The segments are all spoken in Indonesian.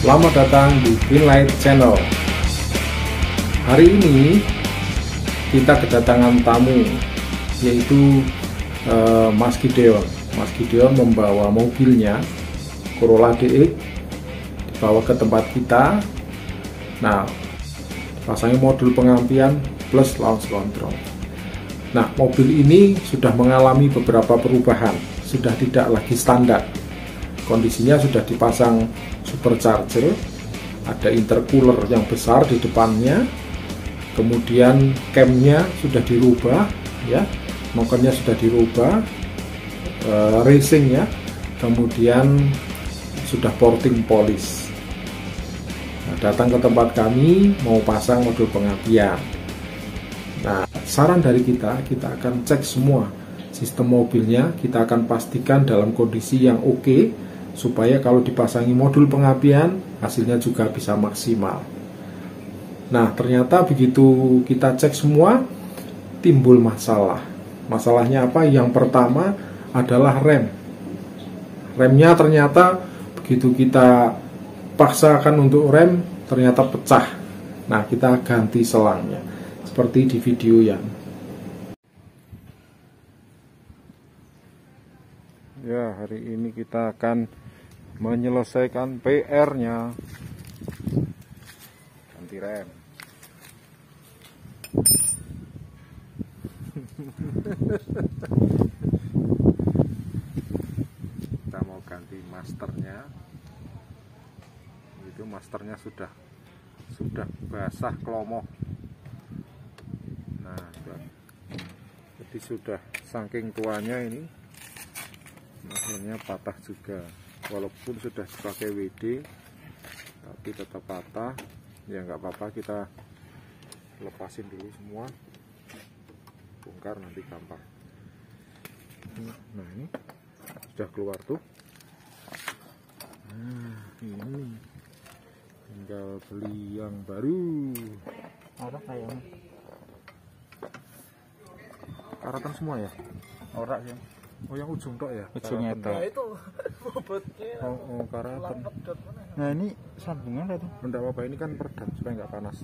Selamat datang di Greenlight Channel. Hari ini kita kedatangan tamu, yaitu Mas Gideon. Mas Gideon membawa mobilnya Corolla DX dibawa ke tempat kita. Nah, pasangnya modul pengampian plus launch control. Nah, mobil ini sudah mengalami beberapa perubahan, sudah tidak lagi standar. Kondisinya sudah dipasang supercharger, ada intercooler yang besar di depannya, kemudian camnya sudah dirubah, ya, mokernya sudah dirubah, racingnya, kemudian sudah porting polish. Nah, datang ke tempat kami mau pasang modul pengampian. Nah, saran dari kita akan cek semua sistem mobilnya, kita akan pastikan dalam kondisi yang oke, supaya kalau dipasangi modul pengampian hasilnya juga bisa maksimal. Nah, ternyata begitu kita cek semua timbul masalah. Masalahnya apa? Yang pertama adalah rem. Remnya ternyata begitu kita paksakan untuk rem ternyata pecah. Nah, kita ganti selangnya seperti di video yang ya. Hari ini kita akan menyelesaikan PR-nya, ganti rem. Kita mau ganti masternya. Itu masternya sudah basah klomoh. Nah, jadi sudah saking tuanya ini, akhirnya patah juga. Walaupun sudah dipakai WD tapi tetap patah. Ya nggak apa-apa, kita lepasin dulu semua, bongkar nanti gampang. Nah, ini sudah keluar tuh. Nah, ini tinggal beli yang baru. Orang kayak karatan semua ya? orang ya. Oh, yang ujung tok ya? Ujungnya tok. Nah, itu bobotnya. Oh, karatan. Nah, ini sambungan itu. Enggak apa-apa, ini kan peredam supaya nggak panas.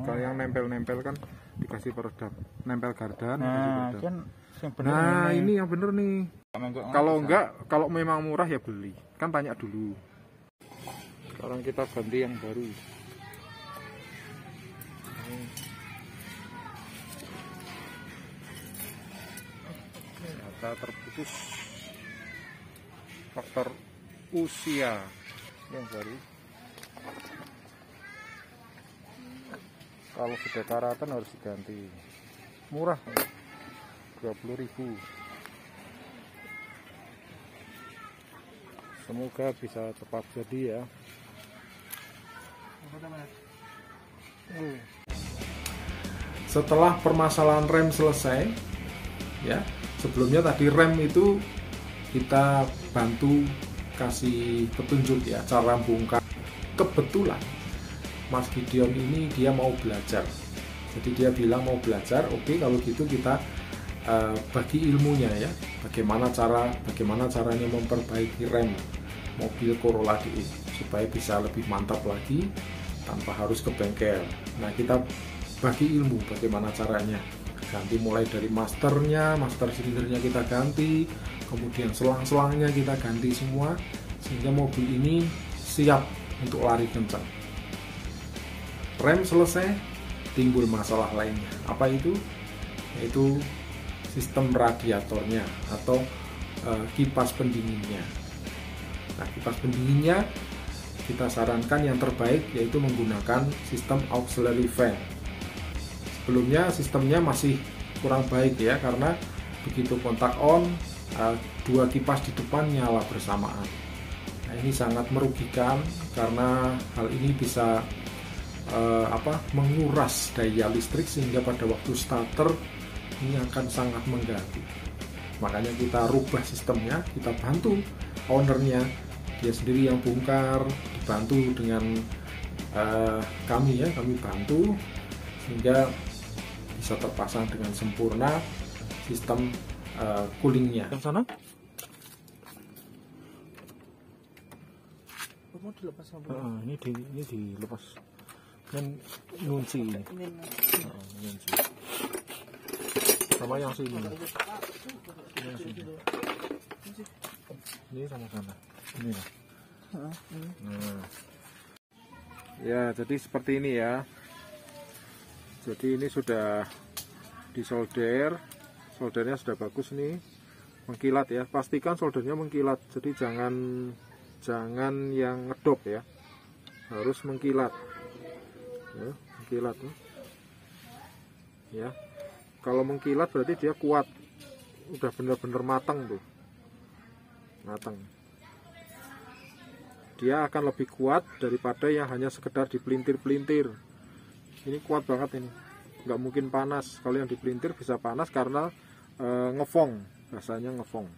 Kalau yang nempel-nempel kan dikasih peredam, nempel gardan dikasih Nah, peredam. kan yang bener. Nah, ini yang bener nih. Kalau enggak, kalau memang murah ya beli. Kan tanya dulu. Sekarang kita ganti yang baru. Ternyata terputus faktor usia yang baru. Kalau sudah karatan harus diganti. Murah, 20.000. Semoga bisa cepat jadi ya. Setelah permasalahan rem selesai, ya, sebelumnya tadi rem itu kita bantu kasih petunjuk ya cara bongkar. Kebetulan Mas Gideon ini dia mau belajar, jadi dia bilang mau belajar. Oke, kalau gitu kita bagi ilmunya ya, bagaimana caranya memperbaiki rem mobil Corolla DX supaya bisa lebih mantap lagi tanpa harus ke bengkel. Nah, kita bagi ilmu bagaimana caranya, ganti mulai dari master silindernya kita ganti, kemudian selang-selangnya kita ganti semua sehingga mobil ini siap untuk lari kencang. Rem selesai, timbul masalah lainnya. Apa itu? Yaitu sistem radiatornya atau kipas pendinginnya. Nah, kipas pendinginnya kita sarankan yang terbaik yaitu menggunakan sistem auxiliary fan. Sebelumnya sistemnya masih kurang baik ya, karena begitu kontak on, dua kipas di depan nyala bersamaan. Nah, ini sangat merugikan karena hal ini bisa menguras daya listrik sehingga pada waktu starter ini akan sangat mengganggu. Makanya kita rubah sistemnya, kita bantu ownernya, dia sendiri yang bongkar, dibantu dengan kami bantu sehingga bisa terpasang dengan sempurna sistem coolingnya. Yang sana? Kamu dilepas sama ini dilepas kan ngunci ini. Ngunci sama yang sini, ini sama sana ini lah. Nah. Ya, jadi seperti ini ya. Jadi ini sudah disolder, soldernya sudah bagus nih, mengkilat ya. Pastikan soldernya mengkilat. Jadi jangan yang ngedop ya, harus mengkilat. Ya, mengkilat nih. Ya, kalau mengkilat berarti dia kuat, udah bener-bener matang tuh, matang. Dia akan lebih kuat daripada yang hanya sekedar dipelintir-pelintir. Ini kuat banget ini, nggak mungkin panas. Kalau yang dipelintir bisa panas karena ngefong, rasanya ngefong.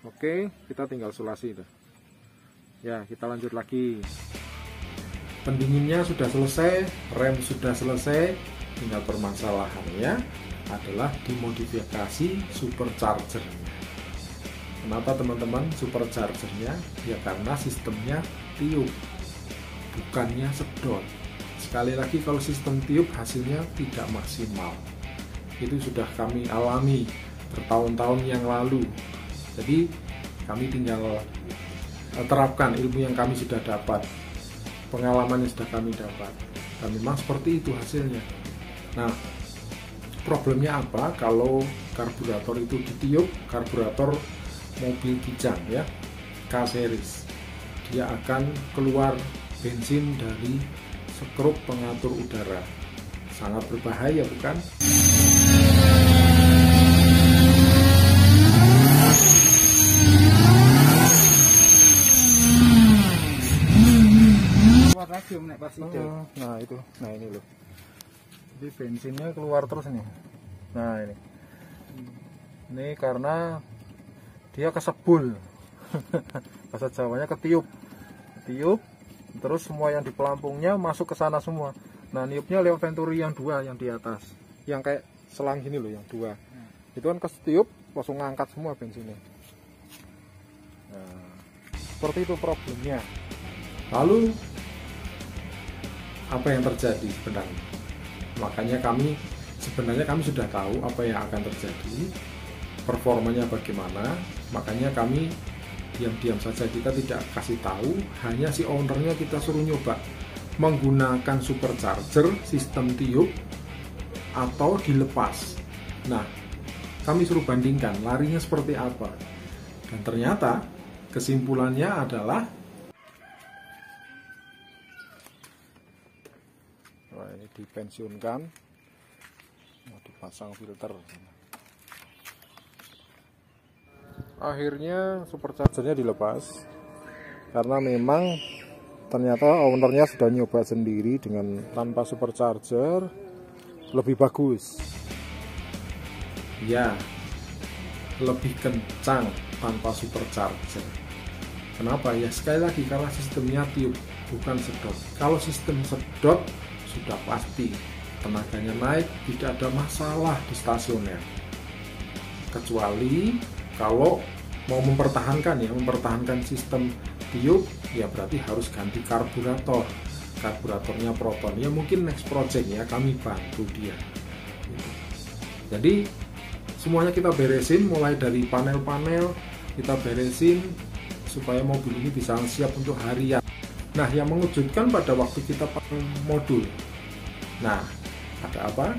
Oke, kita tinggal sulasi dah. Ya, kita lanjut lagi. Pendinginnya sudah selesai, rem sudah selesai, tinggal permasalahannya adalah dimodifikasi supercharger. Kenapa teman-teman superchargernya? Ya karena sistemnya tiup, bukannya sedot. Sekali lagi, kalau sistem tiup hasilnya tidak maksimal. Itu sudah kami alami bertahun-tahun yang lalu. Jadi kami tinggal terapkan ilmu yang kami sudah dapat, pengalaman yang sudah kami dapat, dan memang seperti itu hasilnya. Nah, problemnya apa kalau karburator itu ditiup? Karburator mobil Kijang ya, K-series, dia akan keluar bensin dari skrup pengatur udara. Sangat berbahaya, bukan? Keluar lagi naik pas itu. Nah itu, nah ini loh. Jadi bensinnya keluar terus nih. Nah ini karena dia kesebul. Bahasa Jawanya ketiup, terus semua yang di pelampungnya masuk ke sana semua. Nah, niupnya lewat venturi yang dua yang di atas, yang kayak selang gini loh, yang dua. Itu kan ketiup, langsung ngangkat semua bensinnya. Nah, seperti itu problemnya. Lalu apa yang terjadi sebenarnya? Makanya kami sudah tahu apa yang akan terjadi, performanya bagaimana. Makanya kami diam-diam saja, kita tidak kasih tahu, hanya si ownernya kita suruh nyoba menggunakan supercharger sistem tiup atau dilepas. Nah, kami suruh bandingkan larinya seperti apa, dan ternyata kesimpulannya adalah ini dipensiunkan, mau dipasang filter. Akhirnya superchargernya dilepas karena memang ternyata ownernya sudah nyoba sendiri dengan tanpa supercharger lebih bagus. ya lebih kencang tanpa supercharger. Kenapa? Ya sekali lagi, karena sistemnya tiup bukan sedot. Kalau sistem sedot sudah pasti tenaganya naik, tidak ada masalah di stasioner. Kecuali kalau mau mempertahankan sistem tiup, ya berarti harus ganti karburator. Karburatornya Proton, ya mungkin next project ya kami bantu dia. Jadi semuanya kita beresin, mulai dari panel-panel kita beresin supaya mobil ini bisa siap untuk harian. Nah, yang mengejutkan pada waktu kita pakai modul, nah ada apa?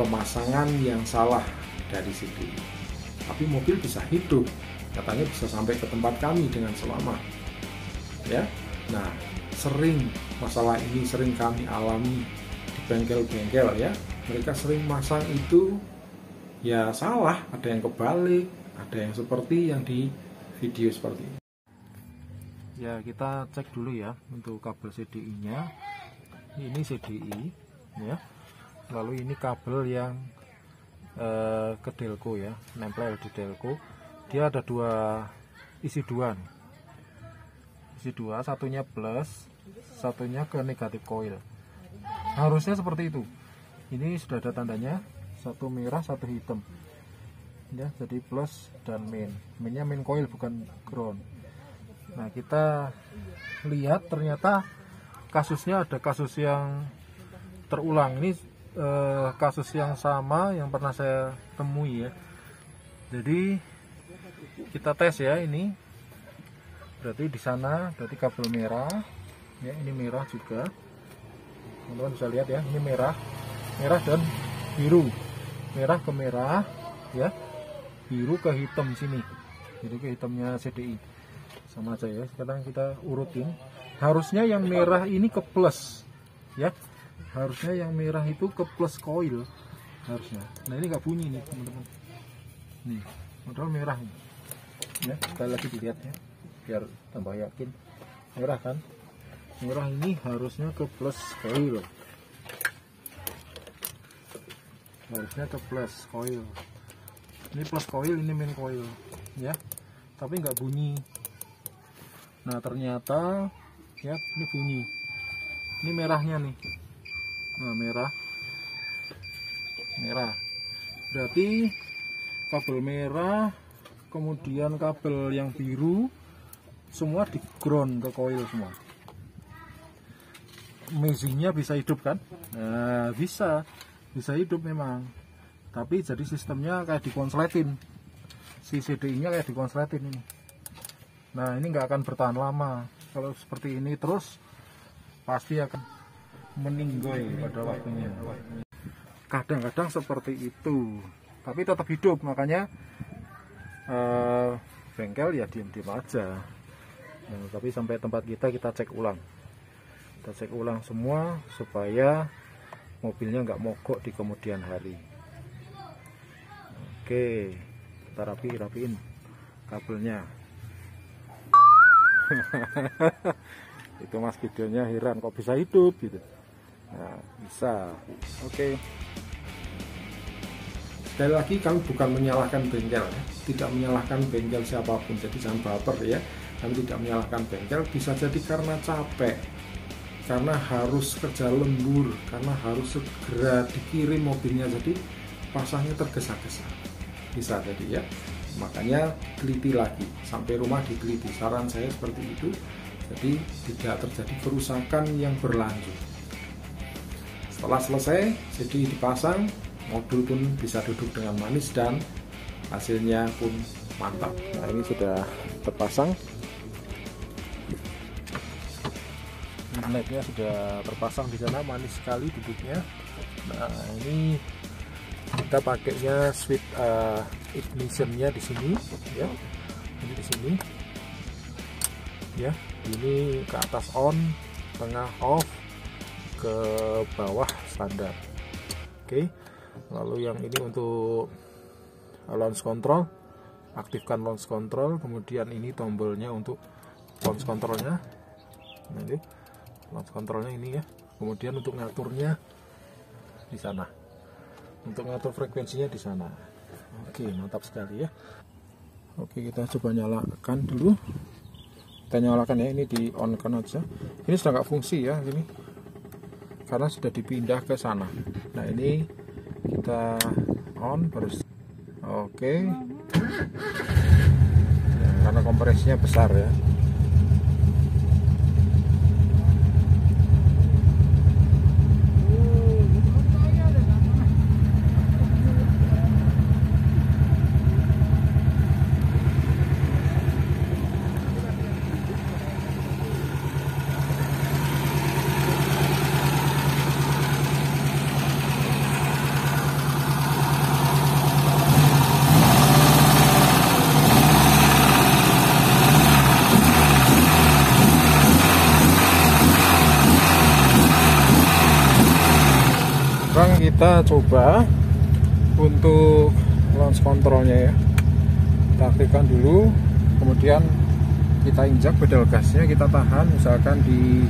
Pemasangan yang salah dari situ. Tapi mobil bisa hidup, katanya bisa sampai ke tempat kami dengan selamat. Ya, nah masalah ini sering kami alami di bengkel-bengkel ya. Mereka sering masang itu ya salah, ada yang kebalik, ada yang seperti yang di video seperti ini. Ya, kita cek dulu ya untuk kabel CDI-nya. Ini CDI ya. Lalu ini kabel yang ke delco ya, nempel di delco. Dia ada isi dua nih. Isi dua, satunya plus, satunya ke negatif coil. Harusnya seperti itu. Ini sudah ada tandanya, satu merah, satu hitam. Ya, jadi plus dan main. Mainnya main coil bukan ground. Nah, kita lihat ternyata kasusnya ada kasus yang terulang. Ini kasus yang sama yang pernah saya temui ya. Jadi kita tes ya, ini berarti di sana berarti kabel merah ya, ini merah juga. Teman-teman bisa lihat ya, ini merah dan biru, merah ke merah ya, biru ke hitam sini, jadi ke hitamnya CDI sama aja ya. Sekarang kita urutin, harusnya yang merah ini ke plus ya, harusnya yang merah itu ke plus coil harusnya. Nah ini nggak bunyi nih teman-teman, nih modal merah nih ya, sekali lagi dilihat ya biar tambah yakin. Merah kan, merah ini harusnya ke plus coil, harusnya ke plus coil. Ini plus coil, ini main coil ya, tapi nggak bunyi. Nah ternyata ya ini bunyi, ini merahnya nih. Nah merah berarti kabel merah, kemudian kabel yang biru semua di ground ke coil semua. Mesinnya bisa hidup kan? Nah bisa hidup memang, tapi jadi sistemnya kayak dikonsletin, si CDI nya kayak dikonsletin ini. Nah ini nggak akan bertahan lama. Kalau seperti ini terus pasti akan meninggoy pada waktunya. Kadang-kadang seperti itu, tapi tetap hidup. Makanya bengkel ya diam-diam aja. Nah, tapi sampai tempat kita cek ulang. Kita cek ulang semua supaya mobilnya nggak mogok di kemudian hari. Oke, kita rapiin kabelnya. Itu mas videonya heran kok bisa hidup gitu. Nah, bisa. Oke. Sekali lagi kami bukan menyalahkan bengkel ya, tidak menyalahkan bengkel siapapun, jadi jangan baper ya. Kami tidak menyalahkan bengkel, bisa jadi karena capek, karena harus kerja lembur, karena harus segera dikirim mobilnya, jadi pasangnya tergesa-gesa, bisa jadi ya. Makanya teliti lagi, sampai rumah diteliti, saran saya seperti itu, jadi tidak terjadi kerusakan yang berlanjut. Setelah selesai, jadi dipasang, mobil pun bisa duduk dengan manis dan hasilnya pun mantap. Nah ini sudah terpasang, magnet-nya sudah terpasang di sana, manis sekali duduknya. Nah ini kita pakainya switch ignition-nya di sini ya, ini di sini ya, ini ke atas on, tengah off, ke bawah standar. Oke, lalu yang ini untuk launch control, aktifkan launch control, kemudian ini tombolnya untuk launch controlnya. Nah ini launch controlnya ini ya, kemudian untuk ngaturnya di sana, untuk ngatur frekuensinya di sana. Oke, mantap sekali ya. Oke, kita coba nyalakan dulu. Kita nyalakan ya, ini di on kan aja. Ini sudah nggak fungsi ya ini, karena sudah dipindah ke sana. Nah ini kita on terus. Oke, ya, karena kompresinya besar ya. Sekarang kita coba untuk launch controlnya ya, kita aktifkan dulu, kemudian kita injak pedal gasnya, kita tahan misalkan di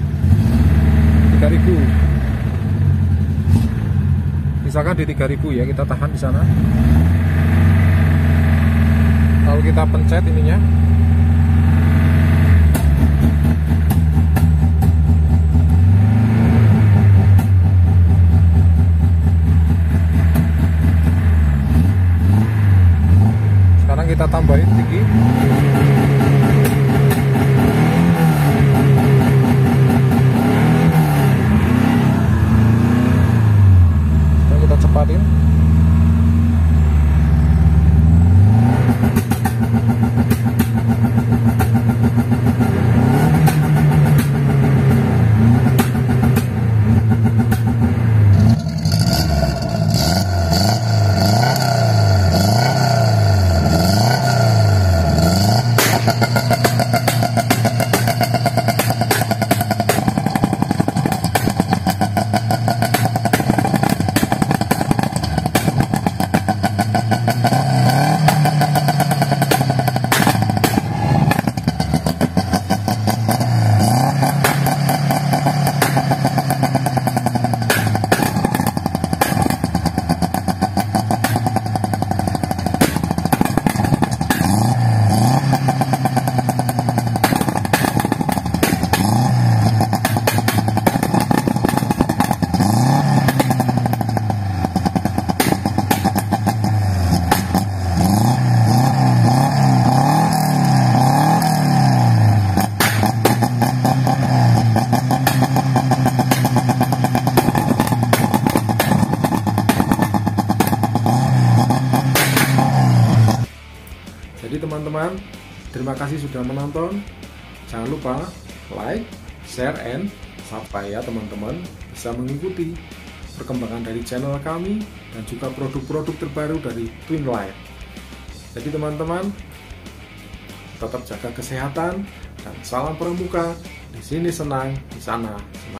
3000, misalkan di 3000 ya, kita tahan di sana. Lalu kita pencet ininya, kita tambahin tinggi. rapatin. Jadi teman-teman, terima kasih sudah menonton. Jangan lupa like, share, and subscribe ya teman-teman, bisa mengikuti perkembangan dari channel kami dan juga produk-produk terbaru dari Twinlight. Jadi teman-teman, tetap jaga kesehatan dan salam pramuka. Di sini senang, di sana